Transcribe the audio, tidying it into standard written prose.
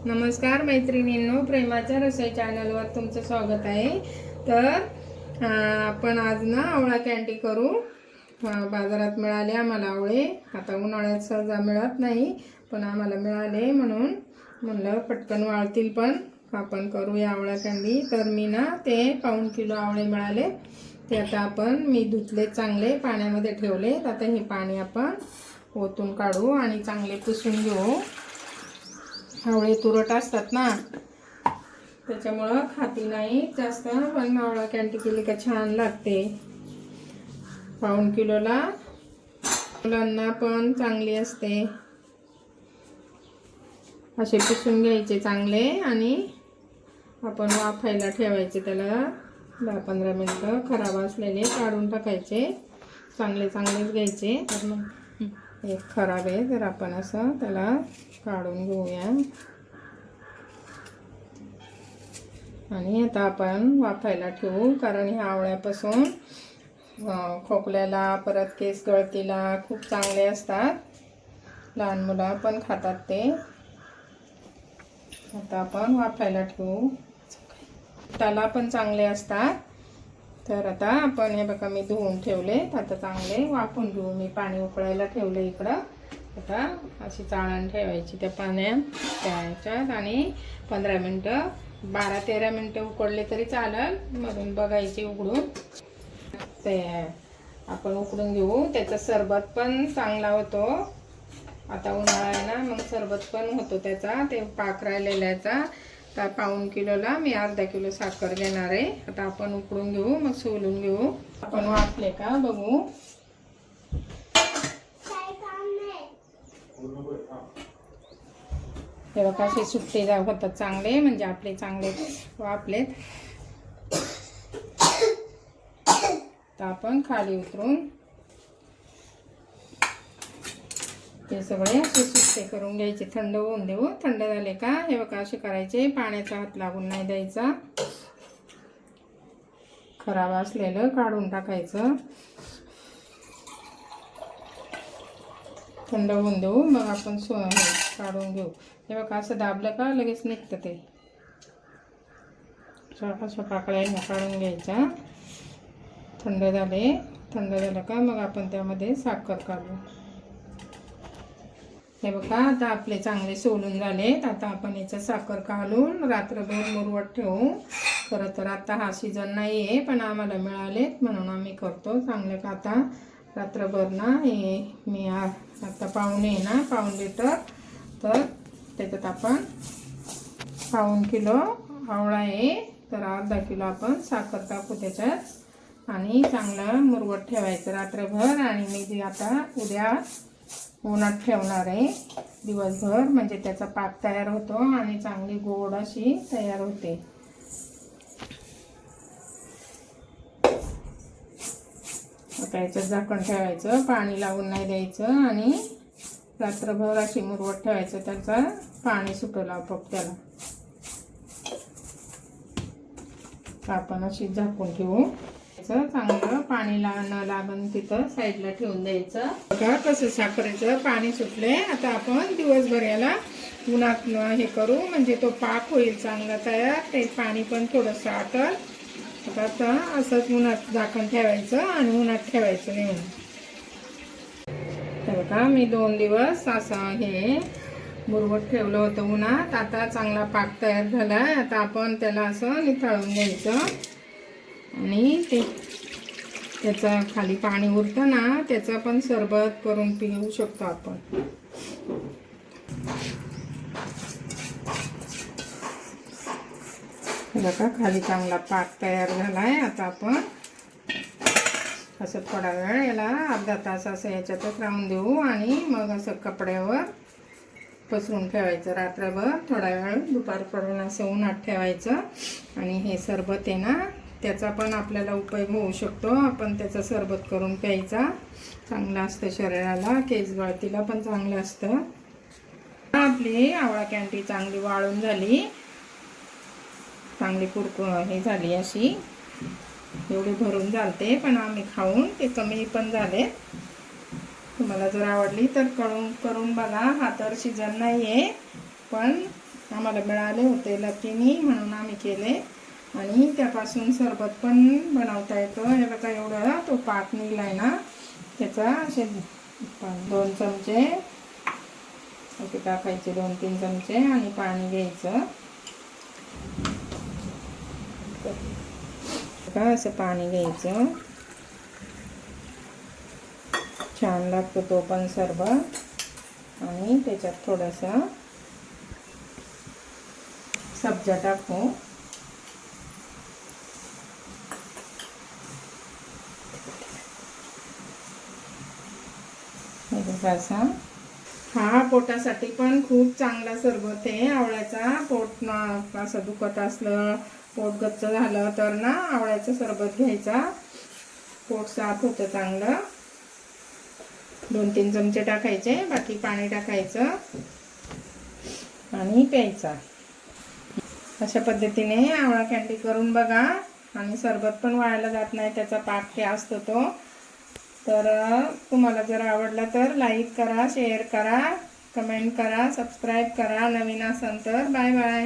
नमस्कार मैत्रिणींनो, प्रेमाच्या रसोई चॅनलवर तुमचं स्वागत आहे। तर आपण आज ना आवळा कॅन्डी करू। बाजारात मिळाले आम्हाला आवळे। आता उन्हाळ्यात सहजा मिळत नाही, पण आम्हाला मिळाले म्हणून म्हणलं पटकन वाळतील पण आपण करूया आवळा कॅन्डी। तर मी ना ते पाऊण किलो आवळे मिळाले, ते आता मी धुतले, चांगले पाण्यामध्ये ठेवले। आता हे पाणी आपण ओतून काढू आणि चांगले पुसून घेऊ। आवळे तुरट असतात ना, त्याच्यामुळं खाती नाही जास्त, पण आवळा कॅन्डी केली का छान लागते। पाऊण किलोला मुलांना पण चांगली असते। असे पुसून घ्यायचे चांगले आणि आपण वाफायला ठेवायचे, त्याला 10-15 मिनिटं। खराब असलेले काढून टाकायचे, चांगलेच घ्यायचे। तर मग एक खराब आहे, तर आपण असं त्याला काढून घेऊया आणि आता आपण वाफायला ठेवू। कारण ह्या आवळ्यापासून खोकल्याला, परत केस गळतीला खूप चांगले असतात। लहान मुलं पण खातात ते। आता आपण वाफायला ठेवू, त्याला पण चांगले असतात। तर आता आपण हे बघा, मी धुवून ठेवले, आता चांगले वाफून घेऊ। मी पाणी उकळायला ठेवले इकडं। आता अशी चाळण ठेवायची त्या पाण्यात, त्याच्यात, आणि 15 मिनिटं 12-13 मिनिटं उकडले तरी चालेल। मधून बघायची उघडून, ते आपण उकडून घेऊ। त्याचा सरबत पण चांगला होतो। आता उन्हाळा आहे ना, मग सरबत पण होतो त्याचा, ते पाक राहिलेल्याचा। तर पाऊण किलोला मी अर्धा किलो साखर घेणार आहे। आता आपण उकडून घेऊ, मग सोलून घेऊ। आपण वाफले का बघू। हे बघा, असे सुट्टे होतात चांगले, म्हणजे आपले चांगले वाफलेत। तर आपण खाली उतरून ते सगळे असे सुट्टे करून घ्यायचे, थंड होऊन देऊ। थंड झाले का हे बघा असे करायचे, पाण्याचा हात लागून नाही द्यायचा। खराब असलेलं काढून टाकायचं, थंड होऊन देऊ, मग आपण काढून घेऊ। हे बघा असं दाबलं का लगेच निघतं ते। अशा पाकळ्या काढून घ्यायच्या। थंड झालं का मग आपण त्यामध्ये साखर काढू। हे बघा, आता आपले चांगले सोलून झालेत। आता आपण याच्यात साखर काढून रात्रभर मुरवत ठेवू। खरं तर आता हा सीजन नाही आहे, पण आम्हाला मिळालेत म्हणून आम्ही करतो चांगले का। आता रात्रभर ना हे मी आता पाऊण लिटर, तर त्याच्यात आपण पाऊण किलो आवळा आहे, तर अर्धा किलो आपण साखर टाकू त्याच्यात आणि चांगलं मुरवत ठेवायचं रात्रभर। आणि मी आता उद्या उन्हात ठेवणार आहे दिवसभर, म्हणजे त्याचा पाक तयार होतो आणि चांगली गोड अशी तयार होते। आता याच्यात झाकण ठेवायचं, पाणी लावून नाही द्यायचं आणि रात्रभर अशी मुरवत ठेवायचं। त्याचा पाणी सुटलं आपोआप त्याला। आपण अशी झाकून ठेवू, चांगलं पाणी न लागून तिथं साईडला ठेवून द्यायचं। बघा कसं साखरेचं पाणी सुटले। आता आपण दिवसभर याला उन्हात हे करू, म्हणजे तो पाक होईल चांगला तयार, ते पाणी पण थोडंसं आटल। आता असंच उन्हात झाकण ठेवायचं आणि उन्हात ठेवायचं नेऊन। तर बघा, मी 2 दिवस असं हे मुरवत ठेवलं होतं उन्हात। आता चांगला पाक तयार झालाय। आता आपण त्याला असं निथळून घ्यायचं आणि त्याचं खाली पाणी उरतं ना, त्याचं पण सरबत करून पिऊ शकतो आपण। बघा, खाली चांगला पाक तयार झालाय। आता आपण असं थोडा वेळ याला अर्धा तास असं याच्यातच राहून देऊ आणि मग असं कपड्यावर पसरून ठेवायचं रात्रभर। थोडा वेळ दुपारपर्यंत असं उन्हात ठेवायचं आणि हे सरबत आहे ना, त्याचा पण आपल्याला उपयोग होऊ शकतो। आपण त्याचा सरबत करून प्यायचा, चांगलं असतं शरीराला, केस गळतीला पण चांगलं असतं। आपली आवळा कॅन्डी चांगली वाळून झाली, चांगली हे झाली अशी, एवढी भरून झालते, पण आम्ही खाऊन ते कमी पण झाले। तुम्हाला जर आवडली तर करून बघा। हा तर सीजन नाही आहे, पण आम्हाला मिळाले होते लकीनी, म्हणून आम्ही केले. आणि त्यापासून सरबत पण बनवता येतं. हे बघा एवढा तो पाक निघलाय ना त्याचा. असे 2 चमचे असे टाकायचे, 2-3 चमचे, आणि पाणी घ्यायचं. बघा असं पाणी घ्यायचं. छान लागतो तो पण सरबत. आणि त्याच्यात थोडासा सब्जा टाकू. असा हा पोटासाठी पण खूप चांगला सरबत आहे आवळ्याचा. पोट असं दुखत असलं, पोट गच्च झालं तर ना आवळ्याचं सरबत घ्यायचा. पोट साफ होतं चांगलं. 2-3 चमचे टाकायचे, बाकी पाणी टाकायचं आणि प्यायचा. अशा पद्धतीने आवळा कॅन्डी करून बघा. आणि सरबत पण वायाला जात नाही, त्याचा पाक असतो तो. तर तुम्हाला जर आवडला तर लाईक करा, शेअर करा, कमेंट करा, सबस्क्राईब करा. नवीन असाल तर बाय बाय.